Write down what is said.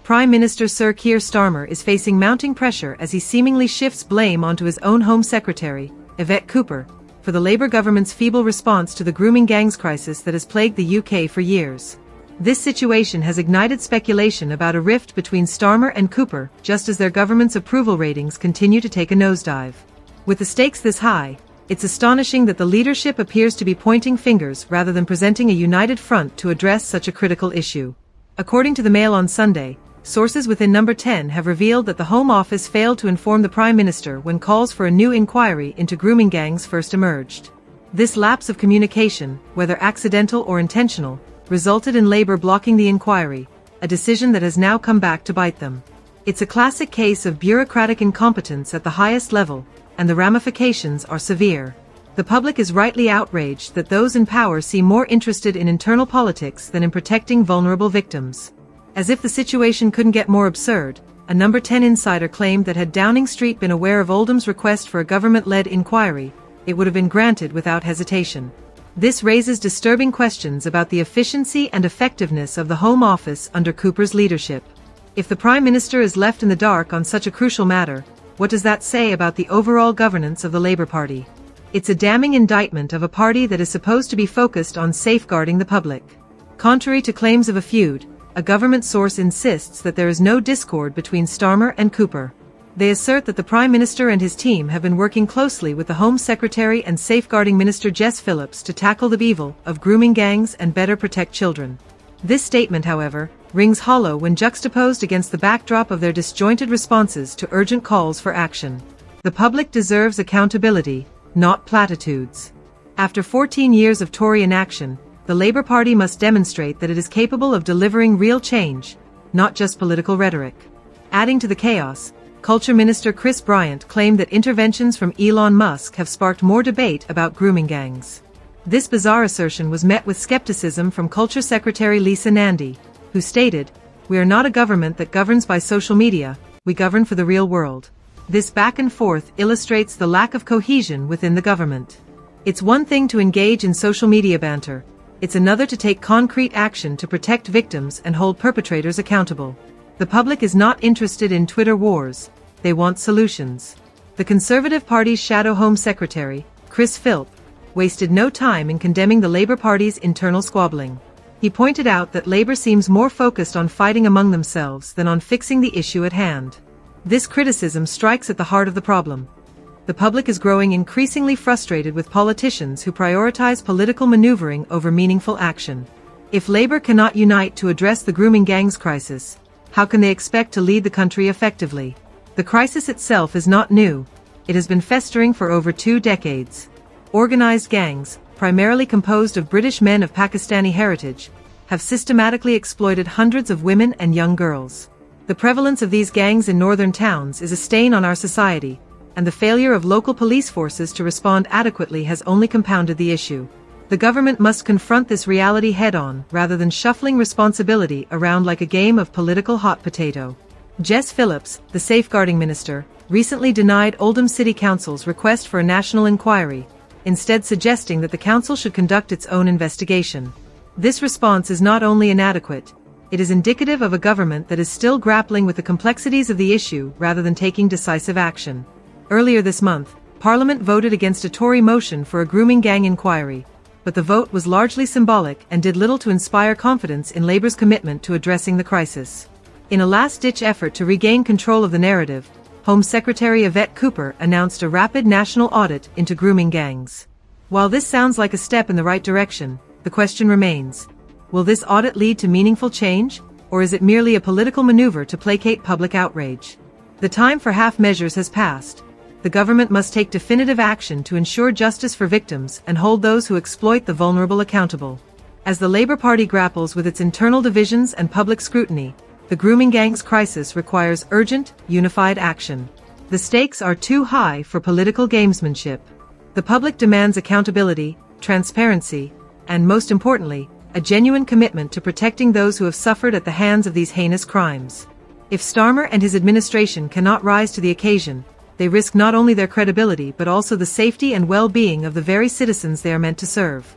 Prime Minister Sir Keir Starmer is facing mounting pressure as he seemingly shifts blame onto his own Home Secretary, Yvette, for the Labour government's feeble response to the grooming gangs crisis that has plagued the UK for years. This situation has ignited speculation about a rift between Starmer and Cooper, just as their government's approval ratings continue to take a nosedive. With the stakes this high, it's astonishing that the leadership appears to be pointing fingers rather than presenting a united front to address such a critical issue. According to the Mail on Sunday, sources within Number 10 have revealed that the Home Office failed to inform the Prime Minister when calls for a new inquiry into grooming gangs first emerged. This lapse of communication, whether accidental or intentional, resulted in Labour blocking the inquiry, a decision that has now come back to bite them. It's a classic case of bureaucratic incompetence at the highest level, and the ramifications are severe. The public is rightly outraged that those in power seem more interested in internal politics than in protecting vulnerable victims. As if the situation couldn't get more absurd, a Number 10 insider claimed that had Downing Street been aware of Oldham's request for a government-led inquiry, it would have been granted without hesitation. This raises disturbing questions about the efficiency and effectiveness of the Home Office under Cooper's leadership. If the Prime Minister is left in the dark on such a crucial matter, what does that say about the overall governance of the Labour Party? It's a damning indictment of a party that is supposed to be focused on safeguarding the public. Contrary to claims of a feud, a government source insists that there is no discord between Starmer and Cooper. They assert that the Prime Minister and his team have been working closely with the Home Secretary and Safeguarding Minister Jess Phillips to tackle the evil of grooming gangs and better protect children. This statement, however, rings hollow when juxtaposed against the backdrop of their disjointed responses to urgent calls for action. The public deserves accountability, not platitudes. After 14 years of Tory inaction, the Labour Party must demonstrate that it is capable of delivering real change, not just political rhetoric. Adding to the chaos, Culture Minister Chris Bryant claimed that interventions from Elon Musk have sparked more debate about grooming gangs. This bizarre assertion was met with skepticism from Culture Secretary Lisa Nandy, who stated, "We are not a government that governs by social media, we govern for the real world." This back and forth illustrates the lack of cohesion within the government. It's one thing to engage in social media banter, it's another to take concrete action to protect victims and hold perpetrators accountable. The public is not interested in Twitter wars, they want solutions. The Conservative Party's Shadow Home Secretary, Chris Philp, wasted no time in condemning the Labour Party's internal squabbling. He pointed out that Labour seems more focused on fighting among themselves than on fixing the issue at hand. This criticism strikes at the heart of the problem. The public is growing increasingly frustrated with politicians who prioritize political maneuvering over meaningful action. If Labour cannot unite to address the grooming gangs crisis, how can they expect to lead the country effectively? The crisis itself is not new. It has been festering for over 2 decades. Organized gangs, primarily composed of British men of Pakistani heritage, have systematically exploited hundreds of women and young girls. The prevalence of these gangs in northern towns is a stain on our society, and the failure of local police forces to respond adequately has only compounded the issue. The government must confront this reality head-on rather than shuffling responsibility around like a game of political hot potato. Jess Phillips, the Safeguarding Minister, recently denied Oldham City Council's request for a national inquiry, instead suggesting that the council should conduct its own investigation. This response is not only inadequate, it is indicative of a government that is still grappling with the complexities of the issue rather than taking decisive action. Earlier this month, Parliament voted against a Tory motion for a grooming gang inquiry, but the vote was largely symbolic and did little to inspire confidence in Labour's commitment to addressing the crisis. In a last-ditch effort to regain control of the narrative, Home Secretary Yvette announced a rapid national audit into grooming gangs. While this sounds like a step in the right direction, the question remains, will this audit lead to meaningful change, or is it merely a political maneuver to placate public outrage? The time for half measures has passed. The government must take definitive action to ensure justice for victims and hold those who exploit the vulnerable accountable. As the Labour Party grapples with its internal divisions and public scrutiny, the grooming gangs crisis requires urgent, unified action. The stakes are too high for political gamesmanship. The public demands accountability, transparency, and most importantly, a genuine commitment to protecting those who have suffered at the hands of these heinous crimes. If Starmer and his administration cannot rise to the occasion, they risk not only their credibility but also the safety and well-being of the very citizens they are meant to serve.